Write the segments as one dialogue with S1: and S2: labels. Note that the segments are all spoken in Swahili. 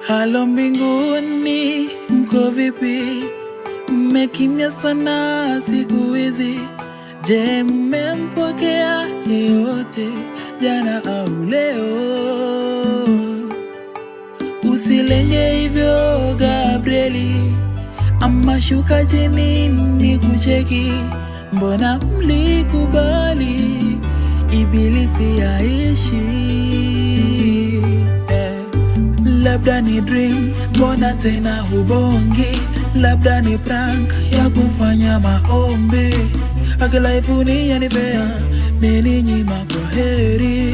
S1: Halo mbinguni, mko vipi? Mmekimya sana siku hizi. Je, mmempokea yeyote jana au leo? Usilenge hivyo Gabrieli, ama shuka chini ni kucheki. Mbona mlikubali ibilisi yaishi? Labda ni dream, mbona tena hubongi? Labda ni prank ya kufanya maombi. Akilifuni yanipea meninyima kwa heri.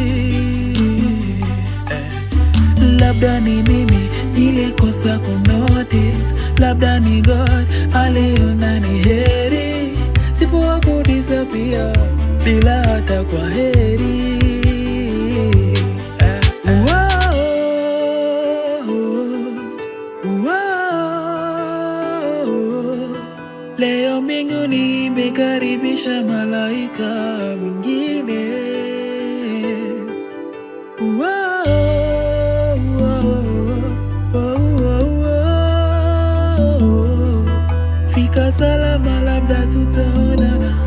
S1: Labda ni mimi nilikosa kunotice. Labda ni God aliona ni heri. Sipoa kudisappear bila hata kwa heri. Leo mbinguni imekaribisha malaika mwingine. Fika salama, labda tutaonana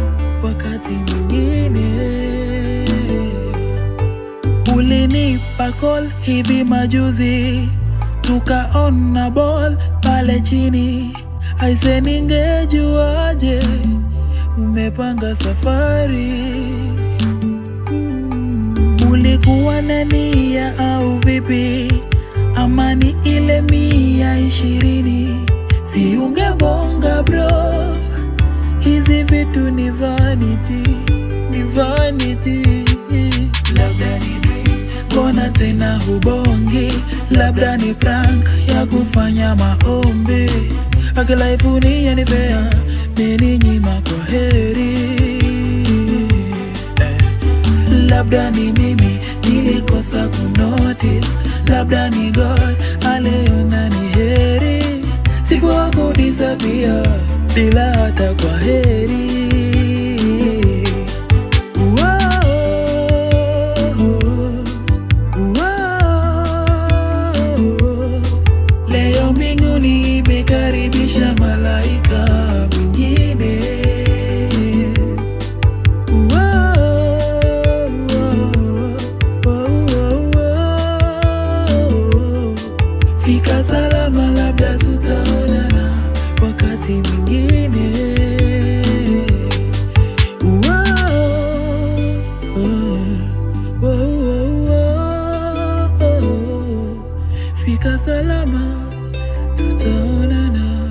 S1: wakati mwingine. Ulinipa call hivi majuzi, tukaona ball pale chini. Aise, ningejuaje umepanga safari? Ulikuwa na nia au vipi? Ama ni ile 120? Si ungebonga bro, hizi vitu ni vanity, ni vanity. Labda ni dream, mbona tena hubongi? Labda ni prank ya kufanya maombi. Akilifuni yanipea meninyima kwa heri. Labda ni mimi nilikosa kunotice. Labda ni God aliona ni heri. Sipoa kudisappear bila hata kwa heri. Leo mbinguni imekaribisha malaika mwingine. Fika salama, labda tutaonana wakati mwingine. Fika salama, tutaonana.